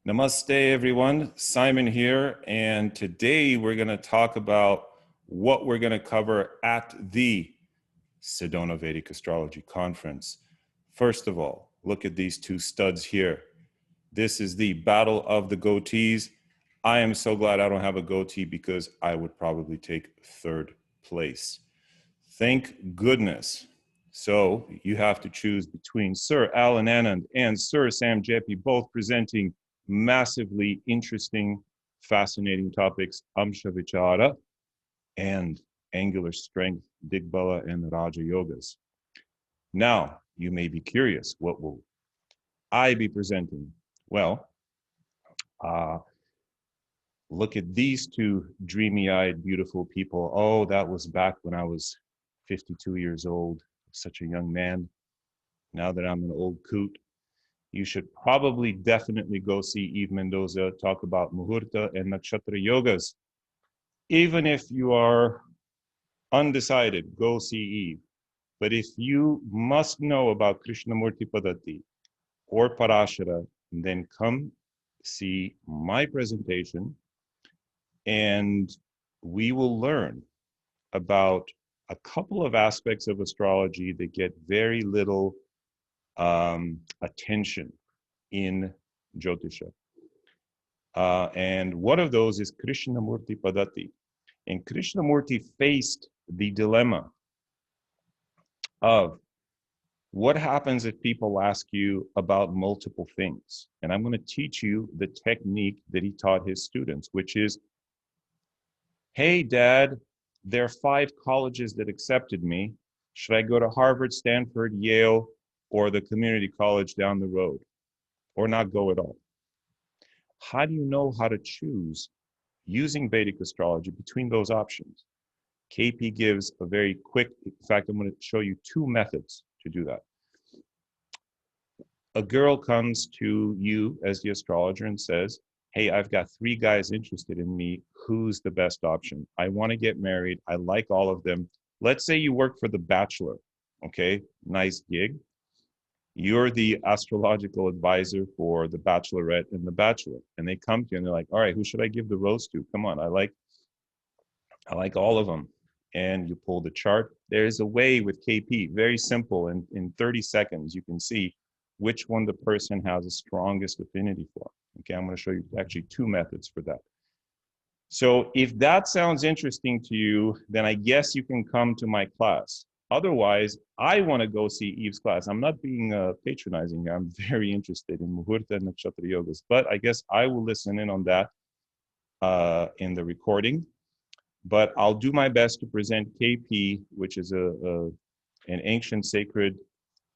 Namaste, everyone. Simon here, and today we're going to talk about what we're going to cover at the Sedona Vedic Astrology Conference. First of all, look at these two studs here. This is the battle of the goatees. I am so glad I don't have a goatee because I would probably take third place. Thank goodness. So you have to choose between Sir Alan Anand and Sir Sam Jeppy, both presenting massively interesting, fascinating topics, Amsha Vichara and Angular Strength, Digbala and Raja Yogas. Now, you may be curious, what will I be presenting? Well, look at these two dreamy-eyed, beautiful people. Oh, that was back when I was 52 years old, such a young man. Now that I'm an old coot, you should probably definitely go see Eve Mendoza talk about Muhurta and Nakshatra Yogas. Even if you are undecided, go see Eve. But if you must know about Krishnamurti Paddhati or Parashara, then come see my presentation and we will learn about a couple of aspects of astrology that get very little attention in Jyotisha. And one of those is Krishnamurti Paddhati. And Krishnamurti faced the dilemma of what happens if people ask you about multiple things. And I'm going to teach you the technique that he taught his students, which is, hey, Dad, there are 5 colleges that accepted me. Should I go to Harvard, Stanford, Yale, or the community college down the road, or not go at all? How do you know how to choose using Vedic astrology between those options? KP gives a very quick, in fact, I'm going to show you 2 methods to do that. A girl comes to you as the astrologer and says, hey, I've got 3 guys interested in me. Who's the best option? I want to get married. I like all of them. Let's say you work for The Bachelor. Okay, nice gig. You're the astrological advisor for the Bachelorette and the Bachelor. And they come to you and they're like, all right, who should I give the rose to? Come on, I like all of them. And you pull the chart. There's a way with KP, very simple. And in 30 seconds, you can see which one the person has the strongest affinity for. Okay, I'm going to show you actually 2 methods for that. So if that sounds interesting to you, then I guess you can come to my class. Otherwise, I want to go see Eve's class. I'm not being patronizing. I'm very interested in Muhurta and Nakshatra Yogas, but I guess I will listen in on that in the recording. But I'll do my best to present KP, which is an ancient sacred.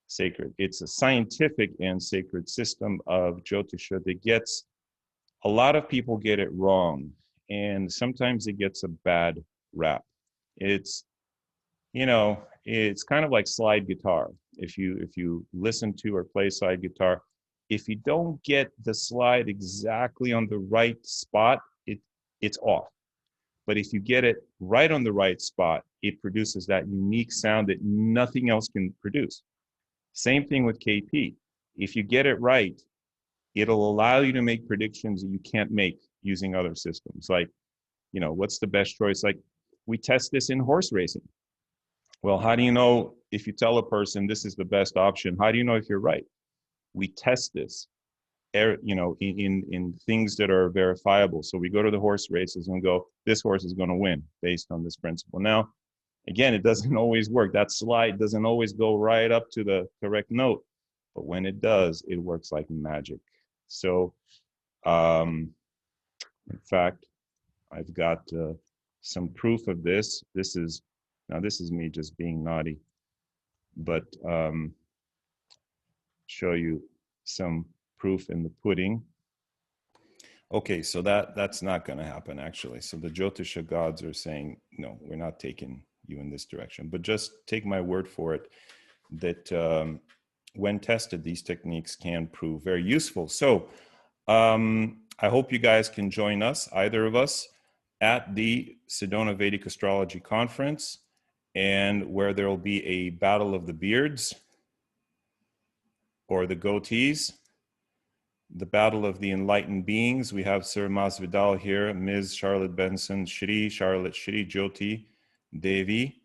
It's a scientific and sacred system of Jyotisha that gets, a lot of people get it wrong. And sometimes it gets a bad rap. It's, you know, it's kind of like slide guitar. If you listen to or play slide guitar, if you don't get the slide exactly on the right spot, it's off. But if you get it right on the right spot, it produces that unique sound that nothing else can produce. Same thing with KP. If you get it right, it'll allow you to make predictions that you can't make using other systems. Like, you know, what's the best choice? Like, we test this in horse racing. Well, how do you know if you tell a person this is the best option? How do you know if you're right? We test this, you know, in things that are verifiable. So we go to the horse races and go, this horse is going to win based on this principle. Now, again, it doesn't always work. That slide doesn't always go right up to the correct note. But when it does, it works like magic. So, in fact, I've got some proof of this. This is me just being naughty, but show you some proof in the pudding. Okay, so that's not going to happen actually. So the Jyotisha gods are saying, no, we're not taking you in this direction, but just take my word for it that when tested, these techniques can prove very useful. So I hope you guys can join us, either of us, at the Sedona Vedic Astrology Conference, and where there will be a battle of the beards or the goatees. the battle of the enlightened beings. We have Sir Masvidal here, Ms. Charlotte Benson, Shri Charlotte, Shri Jyoti Devi,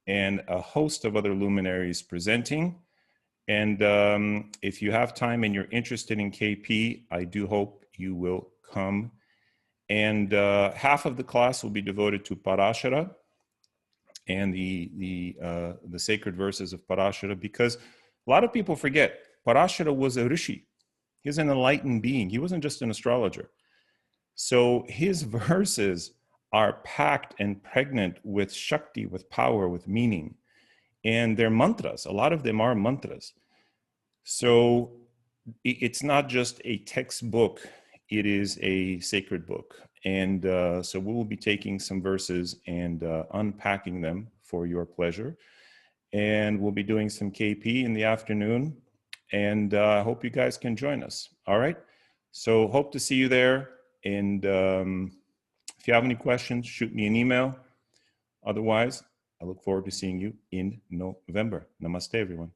and a host of other luminaries presenting. And if you have time and you're interested in KP, I do hope you will come. And half of the class will be devoted to Parashara and the sacred verses of Parashara, because a lot of people forget Parashara was a rishi. He's an enlightened being. He wasn't just an astrologer. So his verses are packed and pregnant with Shakti, with power, with meaning. And they're mantras. A lot of them are mantras. So it's not just a textbook. It is a sacred book. And so we will be taking some verses and unpacking them for your pleasure. And we'll be doing some KP in the afternoon. And I hope you guys can join us. All right. So hope to see you there. And if you have any questions, shoot me an email. Otherwise, I look forward to seeing you in November. Namaste, everyone.